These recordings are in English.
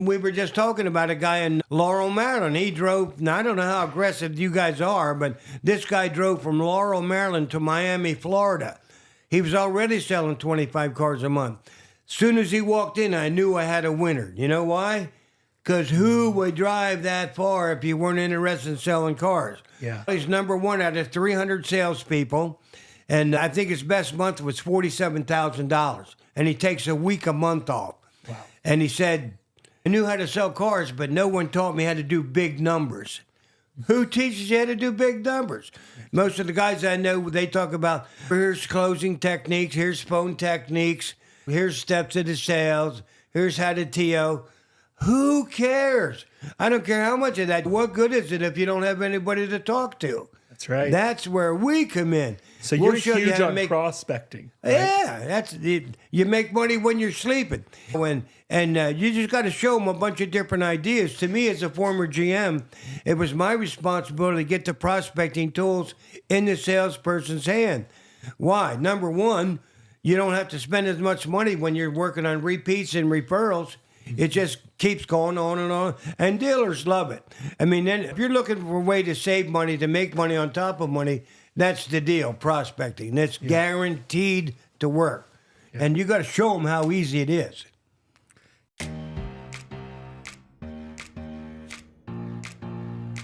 We were just talking about a guy in Laurel, Maryland. He drove, now I don't know how aggressive you guys are, but this guy drove from Laurel, Maryland to Miami, Florida. He was already selling 25 cars a month. Soon as he walked in, I knew I had a winner. You know why? Because who would drive that far if you weren't interested in selling cars? Yeah. He's number one out of 300 salespeople, and I think his best month was $47,000, and he takes a week a month off. Wow. And he said, I knew how to sell cars, but no one taught me how to do big numbers. Who teaches you how to do big numbers? Most of the guys I know, they talk about, here's closing techniques, here's phone techniques, here's steps of the sales, here's how to TO. Who cares? I don't care how much of that. What good is it if you don't have anybody to talk to? That's right. That's where we come in. So We'll you're show you huge how to on make prospecting. Right? Yeah, that's it. You make money when you're sleeping, and you just got to show them a bunch of different ideas. To me, as a former GM, it was my responsibility to get the prospecting tools in the salesperson's hand. Why? Number one, you don't have to spend as much money when you're working on repeats and referrals. It just keeps going on, and dealers love it. I mean, then if you're looking for a way to save money, to make money on top of money, that's the deal, prospecting. It's guaranteed to work. Yeah. And you got to show them how easy it is.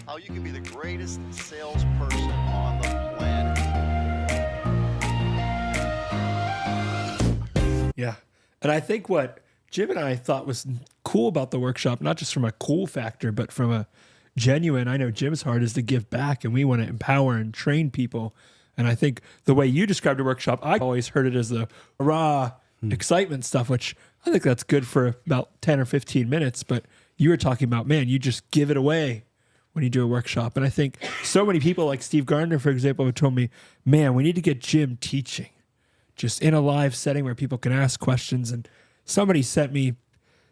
How you can be the greatest salesperson on the planet. Yeah. And I think what Jim and I thought was cool about the workshop, not just from a cool factor, but from a genuine, I know Jim's heart is to give back, and we want to empower and train people. And I think the way you described a workshop, I always heard it as the raw excitement stuff, which I think that's good for about 10 or 15 minutes. But you were talking about, man, you just give it away when you do a workshop. And I think so many people like Steve Gardner, for example, have told me, man, we need to get Jim teaching just in a live setting where people can ask questions. And somebody sent me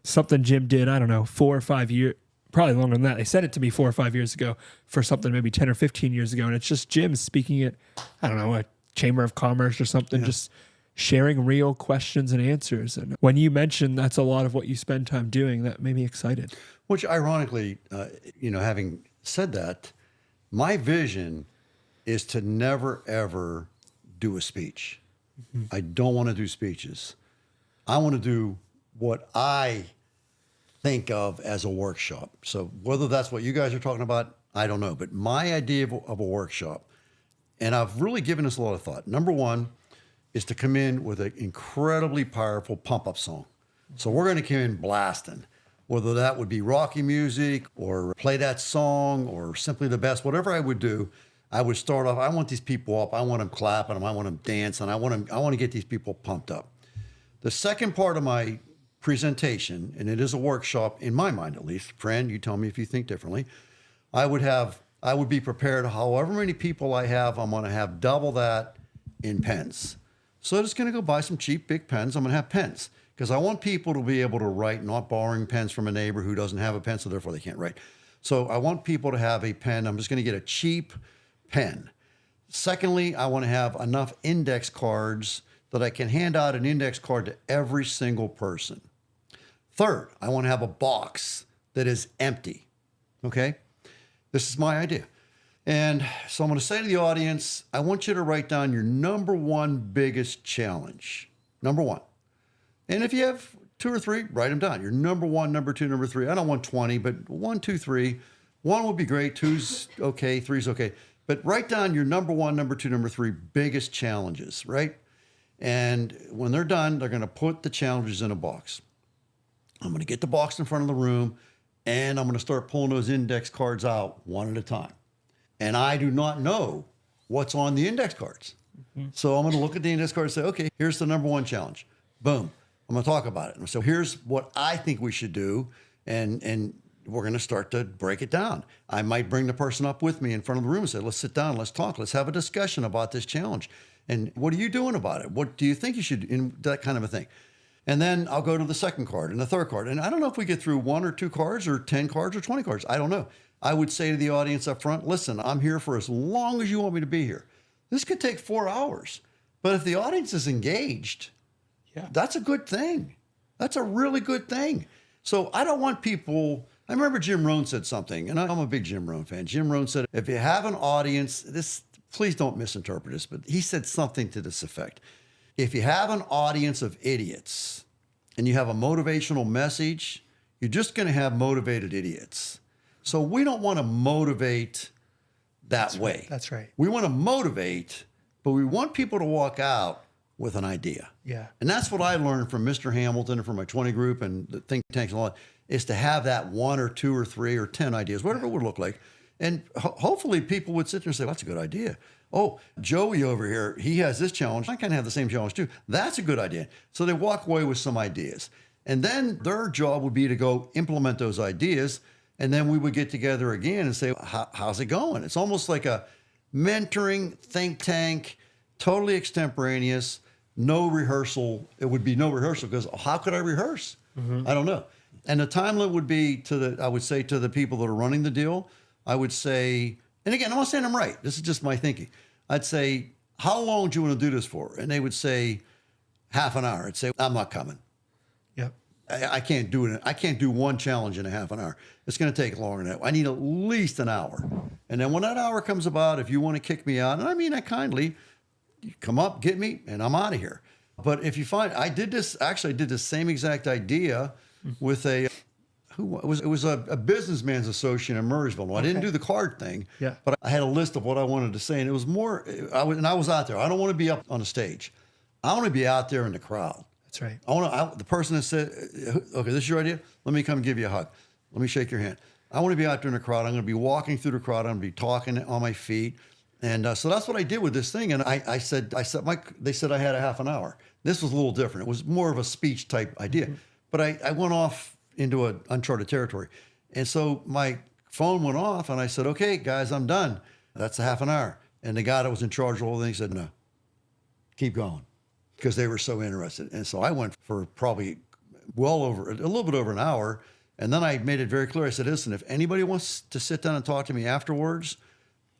something Jim did, I don't know, 4 or 5 years, probably longer than that. They sent it to me 4 or 5 years ago for something maybe 10 or 15 years ago. And it's just Jim speaking at, I don't know, a Chamber of Commerce or something, just sharing real questions and answers. And when you mentioned that's a lot of what you spend time doing, that made me excited. Which ironically, having said that, my vision is to never, ever do a speech. I don't want to do speeches. I want to do what I think of as a workshop. So whether that's what you guys are talking about, I don't know. But my idea of a workshop, and I've really given this a lot of thought. Number one is to come in with an incredibly powerful pump-up song. So we're going to come in blasting, whether that would be Rocky music or play that song or simply the best, whatever I would do. I would start off, I want these people up. I want them clapping them. I want them dancing. I want to get these people pumped up. The second part of my presentation, and it is a workshop in my mind at least, Fran, you tell me if you think differently, I would be prepared, however many people I have, I'm going to have double that in pens. So I'm just going to go buy some cheap big pens. I'm going to have pens because I want people to be able to write, not borrowing pens from a neighbor who doesn't have a pen, so therefore they can't write. So I want people to have a pen. I'm just going to get a cheap pen. Secondly, I want to have enough index cards that I can hand out an index card to every single person. Third, I want to have a box that is empty. Okay? This is my idea. And so I'm going to say to the audience, I want you to write down your number one biggest challenge. Number one. And if you have 2 or 3, write them down. Your number one, number 2, number 3. I don't want 20, but 1, 2, 3. 1 would be great. 2's okay. 3's okay. But write down your number 1, number 2, number 3 biggest challenges, right? And when they're done, they're going to put the challenges in a box. I'm going to get the box in front of the room, and I'm going to start pulling those index cards out one at a time. And I do not know what's on the index cards. So I'm going to look at the index card and say, okay, here's the number one challenge. Boom. I'm going to talk about it. And so here's what I think we should do. And we're going to start to break it down. I might bring the person up with me in front of the room and say, let's sit down, let's talk, let's have a discussion about this challenge. And what are you doing about it? What do you think you should do? That kind of a thing. And then I'll go to the second card and the third card. And I don't know if we get through 1 or 2 cards or 10 cards or 20 cards. I don't know. I would say to the audience up front, listen, I'm here for as long as you want me to be here. This could take 4 hours. But if the audience is engaged, that's a good thing. That's a really good thing. So I don't want people. I remember Jim Rohn said something, and I'm a big Jim Rohn fan. Jim Rohn said, if you have an audience, please don't misinterpret this, but he said something to this effect. If you have an audience of idiots and you have a motivational message, you're just going to have motivated idiots. So we don't want to motivate that way. Right. That's right. We want to motivate, but we want people to walk out with an idea. Yeah. And that's what I learned from Mr. Hamilton and from my 20 group and the think tanks and all that, is to have that 1 or 2 or 3 or 10 ideas, whatever it would look like. And hopefully people would sit there and say, well, that's a good idea. Oh, Joey over here, he has this challenge. I kind of have the same challenge too. That's a good idea. So they walk away with some ideas. And then their job would be to go implement those ideas. And then we would get together again and say, how's it going? It's almost like a mentoring think tank, totally extemporaneous, no rehearsal. It would be no rehearsal because how could I rehearse? I don't know. And the time limit would be I would say to the people that are running the deal, I would say, and again, I'm not saying I'm right. This is just my thinking. I'd say, how long do you want to do this for? And they would say, half an hour. I'd say, I'm not coming. Yep. I can't do it. I can't do one challenge in a half an hour. It's going to take longer than that. I need at least an hour. And then when that hour comes about, if you want to kick me out, and I mean that kindly, you come up, get me, and I'm out of here. But if you find, I did this same exact idea with it was a businessman's associate in Murrysville. I didn't do the card thing, but I had a list of what I wanted to say, and it was more. I was out there. I don't want to be up on the stage. I want to be out there in the crowd. That's right. The person that said, "Okay, this is your idea. Let me come give you a hug. Let me shake your hand." I want to be out there in the crowd. I'm going to be walking through the crowd. I'm going to be talking on my feet, and so that's what I did with this thing. And they said I had a half an hour. This was a little different. It was more of a speech type idea, but I went off into an uncharted territory. And so my phone went off and I said, okay, guys, I'm done. That's a half an hour. And the guy that was in charge of all the things said, no, keep going, because they were so interested. And so I went for probably a little bit over an hour. And then I made it very clear. I said, listen, if anybody wants to sit down and talk to me afterwards,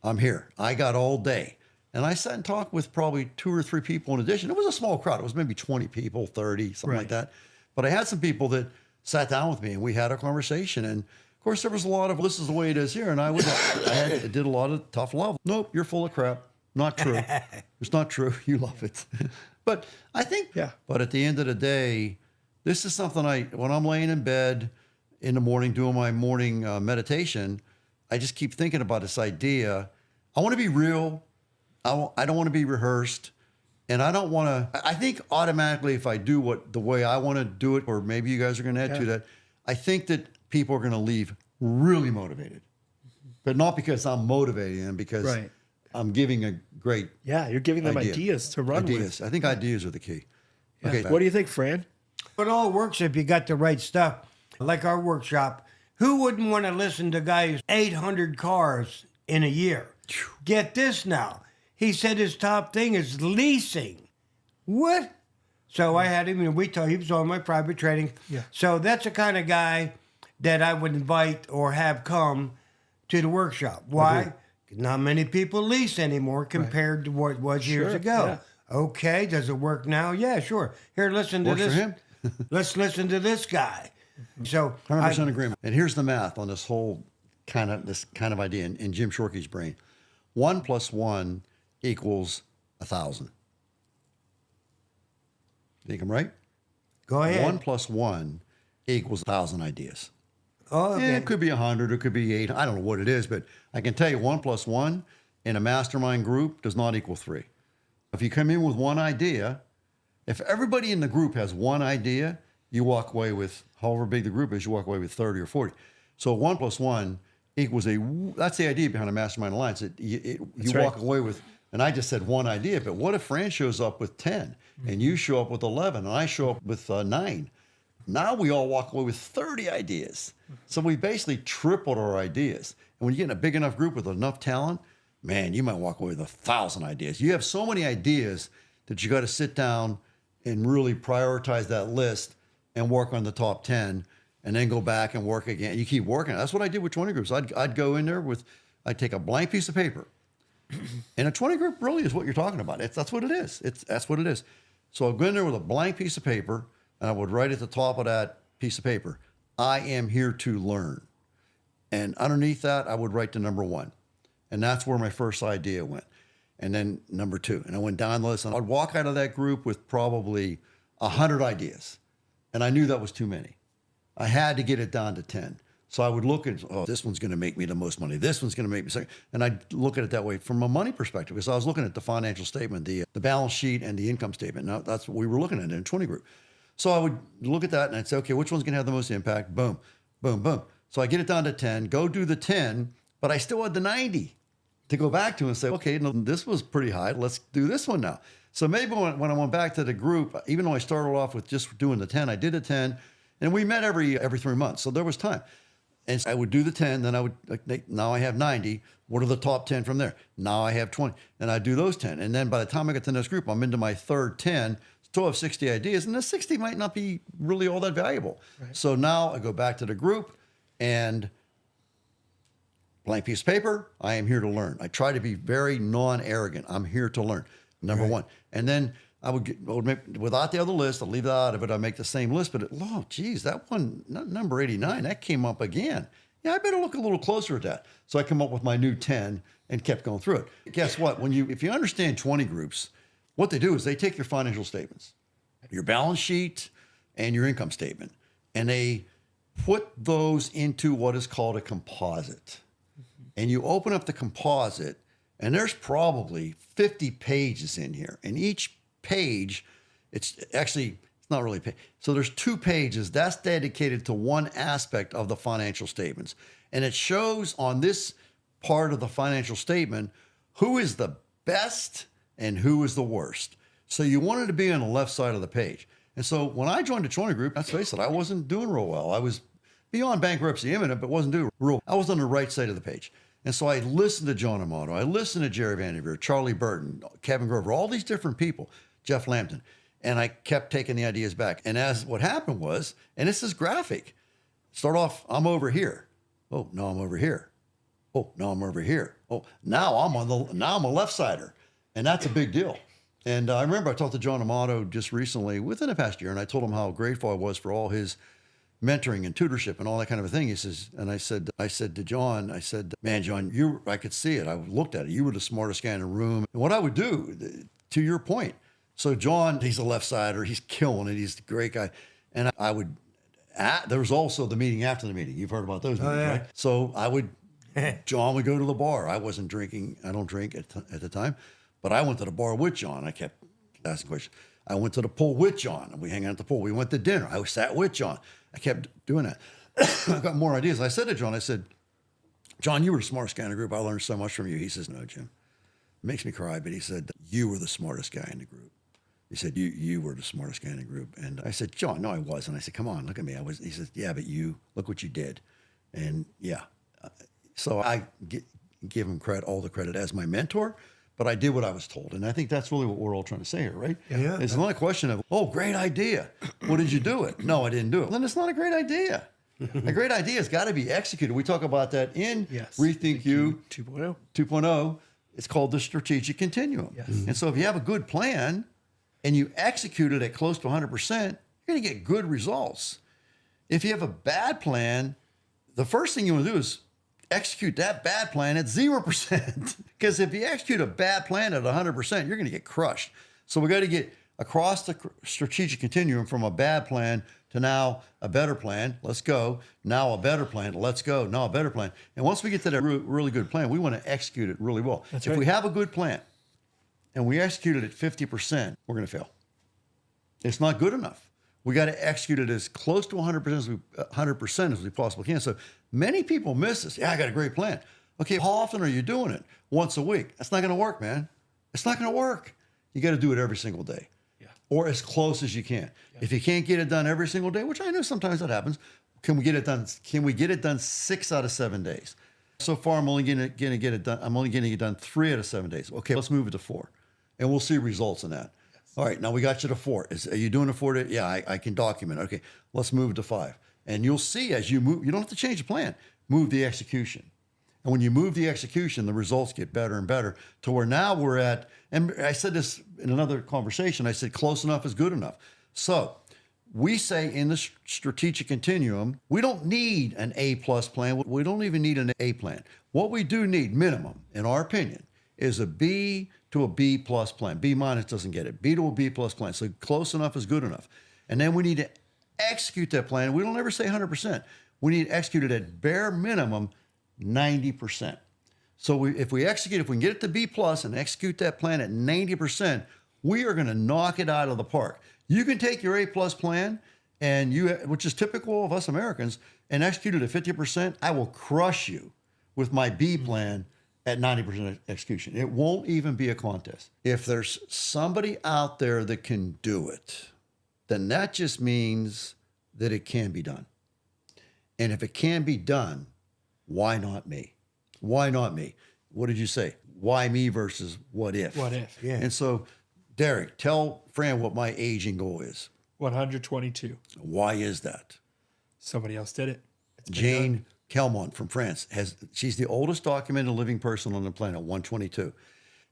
I'm here. I got all day. And I sat and talked with probably 2 or 3 people in addition. It was a small crowd. It was maybe 20 people, 30, something like that. But I had some people that sat down with me and we had a conversation. And of course, there was a lot of, this is the way it is here. And I did a lot of tough love. Nope, you're full of crap. Not true. It's not true. You love it. But I think, but at the end of the day, this is something when I'm laying in bed in the morning doing my morning meditation, I just keep thinking about this idea. I want to be real. I don't want to be rehearsed. And I don't want to, I think automatically if I do the way I want to do it, or maybe you guys are going to add to that, I think that people are going to leave really motivated. But not because I'm motivating them, because I'm giving a great you're giving them ideas to run with. I think ideas are the key. Yeah. Okay. What do you think, Fran? It all works if you got the right stuff. Like our workshop, who wouldn't want to listen to guys 800 cars in a year? Get this now. He said his top thing is leasing. What? So I had him, and he was on my private training. Yeah. So that's the kind of guy that I would invite or have come to the workshop. Why? Not many people lease anymore compared to what it was years ago. Yeah. Okay, does it work now? Yeah, sure. Here, listen to this. For him. Let's listen to this guy. So 100% agreement. And here's the math on this whole kind of idea in Jim Shorkey's brain. 1 + 1 equals 1,000. Think I'm right? Go ahead. 1 + 1 equals 1,000 ideas. Oh, okay. It could be 100, it could be 8. I don't know what it is, but I can tell you 1 + 1 in a mastermind group does not equal 3. If you come in with one idea, if everybody in the group has one idea, you walk away with, however big the group is, you walk away with 30 or 40. So 1 + 1 equals that's the idea behind a mastermind alliance. You walk away with, and I just said one idea, but what if Fran shows up with 10 and you show up with 11 and I show up with 9? Now we all walk away with 30 ideas. So we basically tripled our ideas. And when you get in a big enough group with enough talent, man, you might walk away with 1,000 ideas. You have so many ideas that you got to sit down and really prioritize that list and work on the top 10 and then go back and work again. You keep working. That's what I did with 20 groups. I'd go in there I'd take a blank piece of paper. And a 20 group really is what you're talking about. That's what it is. That's what it is. So I'd go in there with a blank piece of paper and I would write at the top of that piece of paper, I am here to learn. And underneath that, I would write the number 1. And that's where my first idea went. And then number 2. And I went down the list, and I'd walk out of that group with probably 100 ideas. And I knew that was too many. I had to get it down to 10. So I would look at, oh, this one's going to make me the most money. This one's going to make me second. And I'd look at it that way from a money perspective, because I was looking at the financial statement, the balance sheet and the income statement. Now, that's what we were looking at in a 20 group. So I would look at that and I'd say, okay, which one's going to have the most impact? Boom, boom, boom. So I get it down to 10, go do the 10, but I still had the 90 to go back to and say, okay, no, this was pretty high. Let's do this one now. So maybe when I went back to the group, even though I started off with just doing the 10, I did a 10, and we met every 3 months. So there was time. And so I would do the 10, then I would, now I have 90. What are the top 10 from there? Now I have 20. And I do those 10. And then by the time I get to the next group, I'm into my third 10, still have 60 ideas. And the 60 might not be really all that valuable. Right. So now I go back to the group and blank piece of paper, I am here to learn. I try to be very non-arrogant. I'm here to learn, number 1. And then I would make, without the other list, I'll leave that out of it. I make the same list, but oh, geez, that one, number 89, that came up again. Yeah, I better look a little closer at that. So I come up with my new 10 and kept going through it. Guess what? If you understand 20 groups, what they do is they take your financial statements, your balance sheet and your income statement, and they put those into what is called a composite. And you open up the composite, and there's probably 50 pages in here. And each page, it's not really a page. So there's 2 pages that's dedicated to one aspect of the financial statements. And it shows on this part of the financial statement who is the best and who is the worst. So you wanted to be on the left side of the page. And so when I joined the 20 group, let's face it, I wasn't doing real well. I was beyond bankruptcy imminent, but wasn't doing real. I was on the right side of the page. And so I listened to John Amato, I listened to Jerry Vanderveer, Charlie Burton, Kevin Grover, all these different people, Jeff Lambton, and I kept taking the ideas back. And as what happened was, and this is graphic, start off, I'm over here. Oh, no, I'm over here. Oh, no, I'm over here. Oh, now I'm a left-sider. And that's a big deal. And I remember I talked to John Amato just recently, within the past year, and I told him how grateful I was for all his mentoring and tutorship and all that kind of a thing. He says, and I said to John, I said, man, John, I could see it. I looked at it. You were the smartest guy in the room. And what I would do, to your point, so John, he's a left-sider. He's killing it. He's a great guy. And I would, there was also the meeting after the meeting. You've heard about those meetings, right? So John would go to the bar. I wasn't drinking. I don't drink at the time. But I went to the bar with John. I kept asking questions. I went to the pool with John, and we hang out at the pool. We went to dinner. I sat with John. I kept doing that. I got more ideas. I said to John, John, you were the smartest guy in the group. I learned so much from you. He says, no, Jim. It makes me cry, but he said, you were the smartest guy in the group. He said, you were the smartest guy in the group. And I said, John, no, I wasn't. I said, come on, look at me. He said, yeah, but look what you did. And yeah. So I give him all the credit as my mentor. But I did what I was told. And I think that's really what we're all trying to say here, right? Yeah. It's not a question of, oh, great idea. Well, did you do it? No, I didn't do it. Then it's not a great idea. A great idea has got to be executed. We talk about that in Rethink You 2.0. It's called the strategic continuum. Yes. And so if you have a good plan and you execute it at close to 100%, you're going to get good results. If you have a bad plan, the first thing you want to do is execute that bad plan at 0%. Because if you execute a bad plan at 100%, you're going to get crushed. So we got to get across the strategic continuum from a bad plan to now a better plan. Let's go. Now a better plan. Let's go. Now a better plan. And once we get to that really good plan, we want to execute it really well. If we have a good plan and we execute it at 50%, we're going to fail. It's not good enough. We got to execute it as close to 100% as we possibly can. So many people miss this. Yeah, I got a great plan. Okay, how often are you doing it? Once a week. That's not going to work, man. It's not going to work. You got to do it every single day, or as close as you can. Yeah. If you can't get it done every single day, which I know sometimes that happens, can we get it done? Can we get it done 6 out of 7 days? So far, I'm only going to get it done. I'm only getting it done 3 out of 7 days. Okay, let's move it to 4, and we'll see results in that. All right, now we got you to 4. Are you doing it 4 days? Yeah, I can document. Okay, let's move it to 5. And you'll see as you move, you don't have to change the plan. Move the execution. And when you move the execution, the results get better and better to where now we're at, and I said this in another conversation, I said close enough is good enough. So we say in the strategic continuum, we don't need an A plus plan. We don't even need an A plan. What we do need, minimum, in our opinion, is a B to a B plus plan. B minus doesn't get it. B to a B plus plan. So close enough is good enough. And then we need to execute that plan. We don't ever say 100%. We need to execute it at bare minimum 90%. So if we can get it to B plus and execute that plan at 90%, we are going to knock it out of the park. You can take your A plus plan and which is typical of us Americans, and execute it at 50%. I will crush you with my B plan at 90% execution. It won't even be a contest. If there's somebody out there that can do it, then that just means that it can be done. And if it can be done, why not me? Why not me? What did you say? Why me versus what if? What if? Yeah. And so, Derek, tell Fran what my aging goal is. 122. Why is that? Somebody else did it. It's been Jane done. Kelmont from France she's the oldest documented living person on the planet, 122.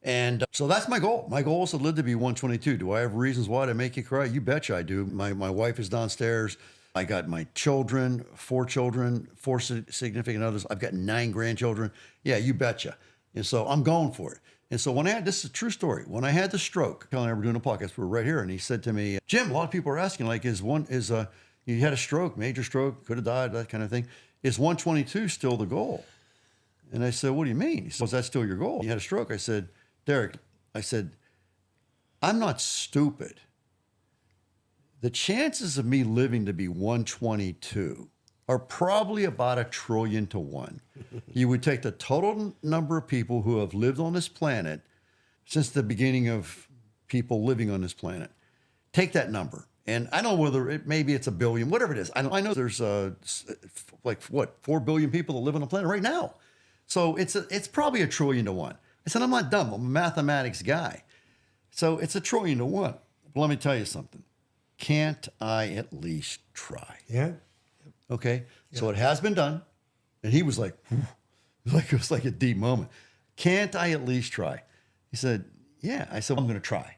And so that's my goal. My goal is to live to be 122. Do I have reasons why to make you cry? You betcha I do. My wife is downstairs. I got my children, four significant others. I've got 9 grandchildren. Yeah, you betcha. And so I'm going for it. And so this is a true story. When I had the stroke, Kelly and I were doing a podcast, we were right here, and he said to me, Jim, a lot of people are asking, like, you had a stroke, major stroke, could have died, that kind of thing. Is 122 still the goal? And I said, what do you mean? He said, was that still your goal? You had a stroke. I said, Derek, I'm not stupid. The chances of me living to be 122 are probably about 1 trillion to 1. You would take the total number of people who have lived on this planet since the beginning of people living on this planet. Take that number. And I don't know whether maybe it's 1 billion, whatever it is. I know there's 4 billion people that live on the planet right now. So it's probably 1 trillion to 1. I said, I'm not dumb. I'm a mathematics guy. So it's 1 trillion to 1. But let me tell you something. Can't I at least try? Yeah. Okay. Yeah. So it has been done. And he was like, it was like a deep moment. Can't I at least try? He said, yeah. I said, I'm going to try.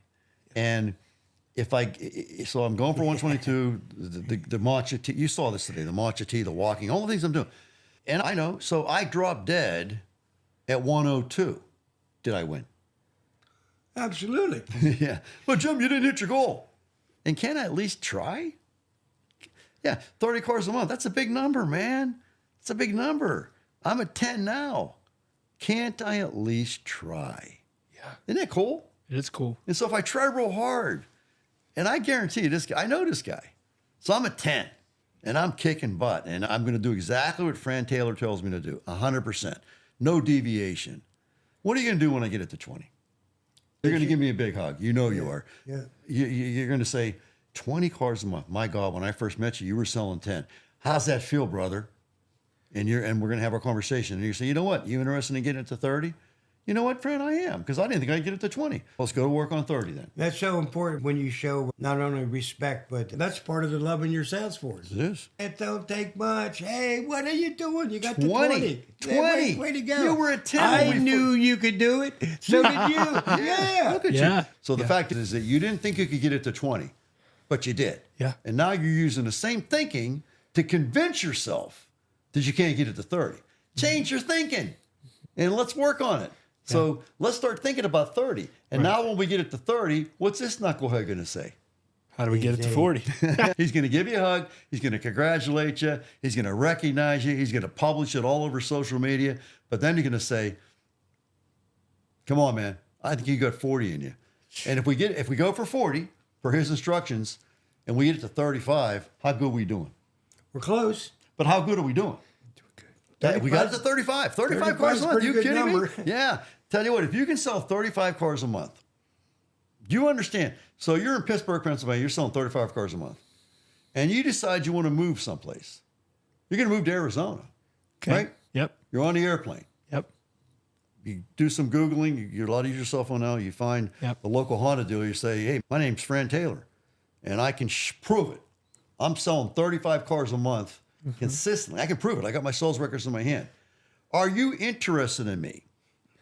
And so I'm going for 122, the matcha tea. You saw this today, the matcha tea, the walking, all the things I'm doing. And I know. So I dropped dead at 102. Did I win? Absolutely. Yeah. But Jim, you didn't hit your goal. And can I at least try? Yeah, 30 cars a month. That's a big number, man. It's a big number. I'm at 10 now. Can't I at least try? Yeah. Isn't that cool? It is cool. And so if I try real hard, and I guarantee you this guy, I know this guy. So I'm at 10, and I'm kicking butt, and I'm going to do exactly what Fran Taylor tells me to do, 100%. No deviation. What are you going to do when I get it to 20? You're going to give me a big hug. You know you are. Yeah. You're going to say, 20 cars a month. My God, when I first met you, you were selling 10. How's that feel, brother? And we're going to have our conversation. And you say, you know what? You interested in getting it to 30? You know what, Fran? I am, because I didn't think I'd get it to 20. Let's go to work on 30 then. That's so important when you show not only respect, but that's part of the love in your sales force. It is. It don't take much. Hey, what are you doing? You got 20. the 20. 20. Way to go. You were at 10 I when we knew you could do it. So did you. Yeah. Look at Yeah. you. So the fact is that you didn't think you could get it to 20, but you did. Yeah. And now you're using the same thinking to convince yourself that you can't get it to 30. Change your thinking, and let's work on it. So let's start thinking about 30. And now when we get it to 30, what's this knucklehead going to say? How do we get it to 40? He's going to give you a hug. He's going to congratulate you. He's going to recognize you. He's going to publish it all over social media. But then you're going to say, come on, man. I think you got 40 in you. And if we go for 40 for his instructions and we get it to 35, how good are we doing? We're close. But how good are we doing? We got it to 35. 35 cars a month. Are you kidding number. me? Yeah. Tell you what, if you can sell 35 cars a month, do you understand? So you're in Pittsburgh, Pennsylvania. You're selling 35 cars a month. And you decide you want to move someplace. You're going to move to Arizona. Okay. Right? Yep. You're on the airplane. Yep. You do some Googling. You're allowed to use your cell phone now. You find the local Honda dealer. You say, hey, my name's Fran Taylor, and I can prove it. I'm selling 35 cars a month consistently. I can prove it. I got my sales records in my hand. Are you interested in me?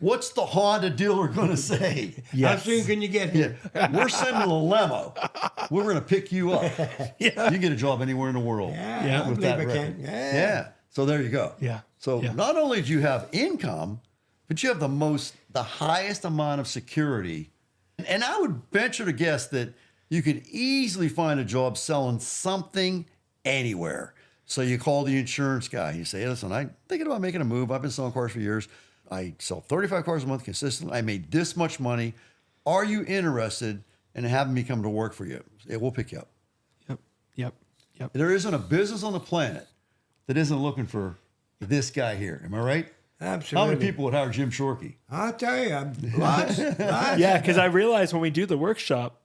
What's the Honda dealer going to say? How soon can you get here? We're sending a limo. We're going to pick you up. You get a job anywhere in the world. Yeah, I with believe that I record. can. Yeah. So there you go. Yeah. So Yeah. not only do you have income, but you have the highest amount of security. And I would venture to guess that you could easily find a job selling something anywhere. So you call the insurance guy. You say, hey, listen, I'm thinking about making a move. I've been selling cars for years. I sell 35 cars a month consistently. I made this much money. Are you interested in having me come to work for you? It will pick you up. Yep. There isn't a business on the planet that isn't looking for this guy here. Am I right? Absolutely. How many people would hire Jim Shorkey? I'll tell you, lots. Yeah, because I realized when we do the workshop,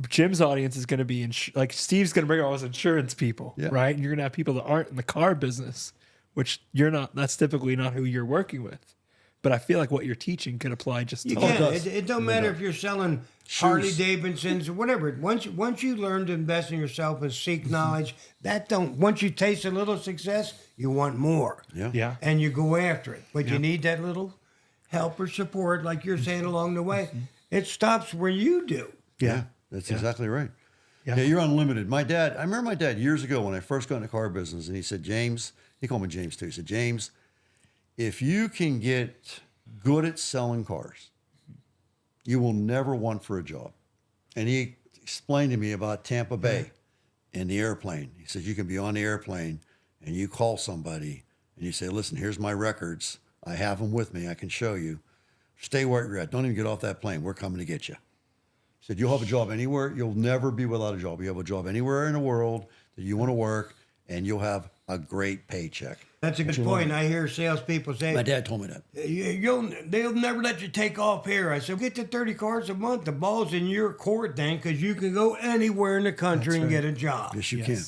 Jim's audience is going to be like Steve's going to bring all his insurance people, right? And you're going to have people that aren't in the car business, which you're not. That's typically not who you're working with. But I feel like what you're teaching could apply just to You all can. those. It don't matter if you're selling Harley Davidsons or whatever. Once you learn to invest in yourself and seek knowledge, once you taste a little success, you want more. Yeah. And you go after it. But you need that little help or support, like you're saying along the way. It stops where you do. Yeah, that's exactly right. Yeah, you're unlimited. I remember my dad years ago when I first got in the car business, and he said, James, he called me James too. He said, James, if you can get good at selling cars, you will never want for a job. And he explained to me about Tampa Bay and the airplane. He said, you can be on the airplane and you call somebody and you say, listen, here's my records. I have them with me. I can show you. Stay where you're at. Don't even get off that plane. We're coming to get you. He said, you'll have a job anywhere. You'll never be without a job. You have a job anywhere in the world that you want to work, and you'll have a great paycheck. That's a good point. I hear salespeople say, My dad told me that. they'll never let you take off here. I said, get to 30 cars a month. The ball's in your court then, because you can go anywhere in the country and get a job. Yes, you can.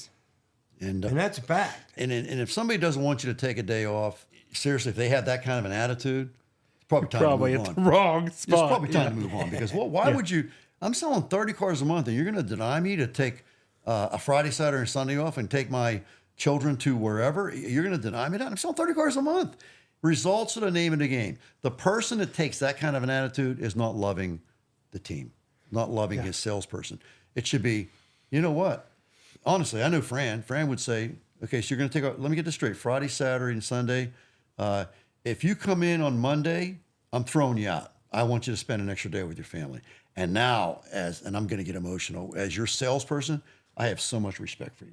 And that's a fact. And if somebody doesn't want you to take a day off, seriously, if they have that kind of an attitude, it's probably time to move at on. the wrong It's spot. probably time to move on because why would you? I'm selling 30 cars a month, and you're going to deny me to take a Friday, Saturday, and Sunday off and take my children to wherever? You're going to deny me that? I'm selling 30 cars a month. Results are the name of the game. The person that takes that kind of an attitude is not loving the team, not loving his salesperson. It should be, you know what? Honestly, I know Fran. Fran would say, okay, so you're going to take, let me get this straight, Friday, Saturday, and Sunday. If you come in on Monday, I'm throwing you out. I want you to spend an extra day with your family. And now, and I'm going to get emotional, as your salesperson, I have so much respect for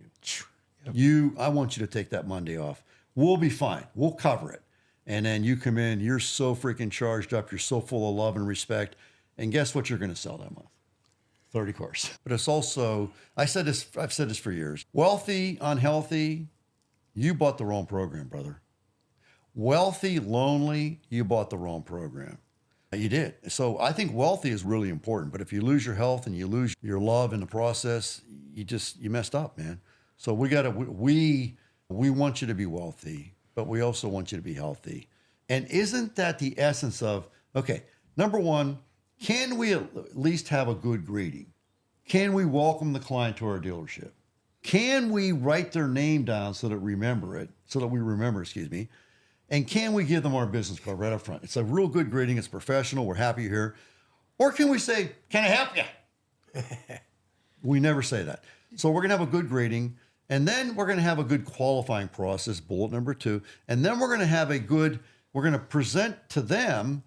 you. I want you to take that Monday off. We'll be fine. We'll cover it. And then you come in, you're so freaking charged up. You're so full of love and respect. And guess what you're going to sell that month? 30 cars. But it's also, I've said this for years. Wealthy, unhealthy, you bought the wrong program, brother. Wealthy, lonely, you bought the wrong program. You did. So I think wealthy is really important. But if you lose your health and you lose your love in the process, you messed up, man. So we want you to be wealthy, but we also want you to be healthy. And isn't that the essence of, okay, number one, can we at least have a good greeting? Can we welcome the client to our dealership? Can we write their name down so that we remember, and can we give them our business card right up front? It's a real good greeting. It's professional. We're happy you're here. Or can we say, can I help you? We never say that. So we're going to have a good greeting, and then we're going to have a good qualifying process, bullet number 2. And then we're going to present to them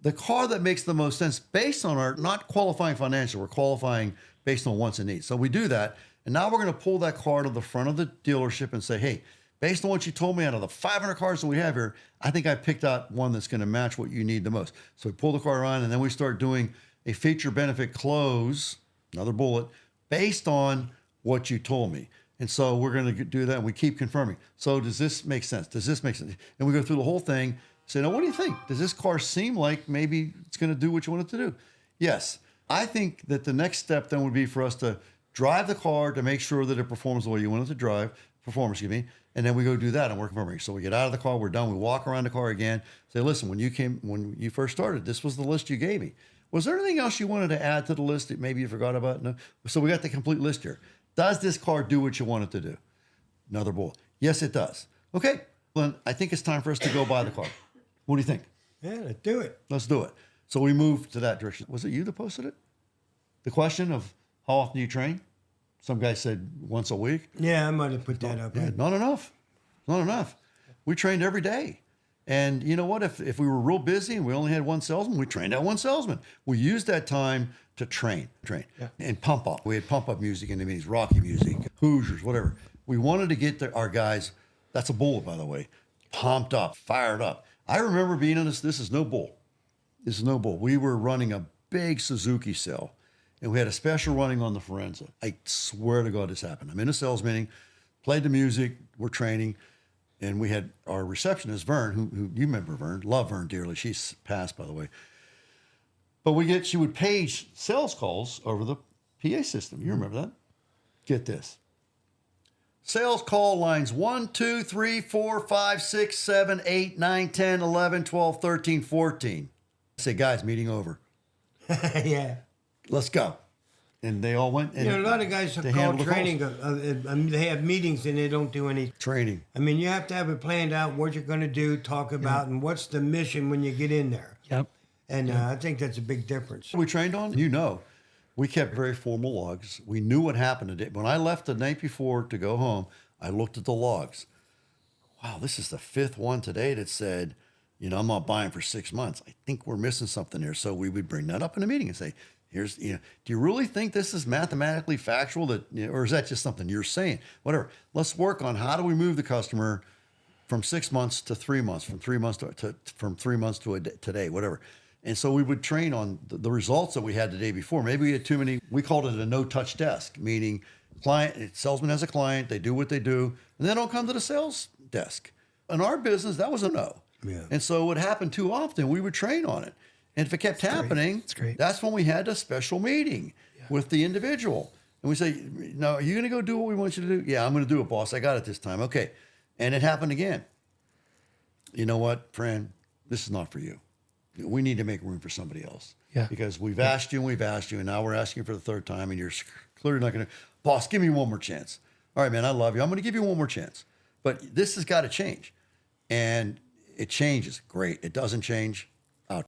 the car that makes the most sense based on our, not qualifying financial, we're qualifying based on wants and needs. So we do that. And now we're going to pull that car to the front of the dealership and say, hey, based on what you told me, out of the 500 cars that we have here, I think I picked out one that's going to match what you need the most. So we pull the car on, and then we start doing a feature benefit close, another bullet, based on what you told me. And so we're going to do that, and we keep confirming. So does this make sense? Does this make sense? And we go through the whole thing, say, now, what do you think? Does this car seem like maybe it's going to do what you want it to do? Yes. I think that the next step then would be for us to drive the car to make sure that it performs the way you want it to perform, and then we go do that and we're confirming. So we get out of the car, we're done, we walk around the car again, say, listen, when you first started, this was the list you gave me. Was there anything else you wanted to add to the list that maybe you forgot about? No. So we got the complete list here. Does this car do what you want it to do? Another bullet. Yes, it does. Okay, well, then I think it's time for us to go buy the car. What do you think? Yeah, let's do it. Let's do it. So we moved to that direction. Was it you that posted it? The question of how often do you train? Some guy said once a week. Yeah, I might have put that up. Yeah, not enough. Not enough. We trained every day. And you know what? If we were real busy and we only had one salesman, we trained that one salesman. We used that time to train, and pump up. We had pump up music in the meetings, Rocky music, Hoosiers, whatever. We wanted to get our guys, that's a bull, by the way, pumped up, fired up. I remember being on this is no bull. This is no bull. We were running a big Suzuki cell, and we had a special running on the Forenza. I swear to God this happened. I'm in a sales meeting, played the music, we're training, and we had our receptionist, Vern, who you remember Vern, love Vern dearly. She's passed, by the way. But she would page sales calls over the PA system. You remember that? Get this. Sales call lines 1, 2, 3, 4, 5, 6, 7, 8, 9, 10, 11, 12, 13, 14. I say, guys, meeting over. Yeah. Let's go. And they all went. And You know, a lot of guys they call handled the training. calls. They have meetings and they don't do any Training. I mean, you have to have it planned out what you're going to do, talk about, and what's the mission when you get in there. Yep. And I think that's a big difference. We trained on, we kept very formal logs. We knew what happened today. When I left the night before to go home, I looked at the logs. Wow, this is the 5th one today that said, I'm not buying for 6 months. I think we're missing something here. So we would bring that up in a meeting and say, do you really think this is mathematically factual or is that just something you're saying? Whatever. Let's work on how do we move the customer from 6 months to 3 months, from 3 months from 3 months to today, whatever. And so we would train on the results that we had the day before. Maybe we had too many. We called it a no-touch desk, meaning salesman has a client, they do what they do, and they don't come to the sales desk. In our business, that was a no. Yeah. And so it happened too often. We would train on it. And if it kept happening, that's when we had a special meeting with the individual. And we say, no, are you going to go do what we want you to do? Yeah, I'm going to do it, boss. I got it this time. Okay. And it happened again. You know what, friend? This is not for you. We need to make room for somebody else. Yeah. Because we've asked you, and now we're asking for the 3rd time, and you're clearly not going to, boss, give me one more chance. All right, man, I love you. I'm going to give you one more chance. But this has got to change. And it changes. Great. It doesn't change.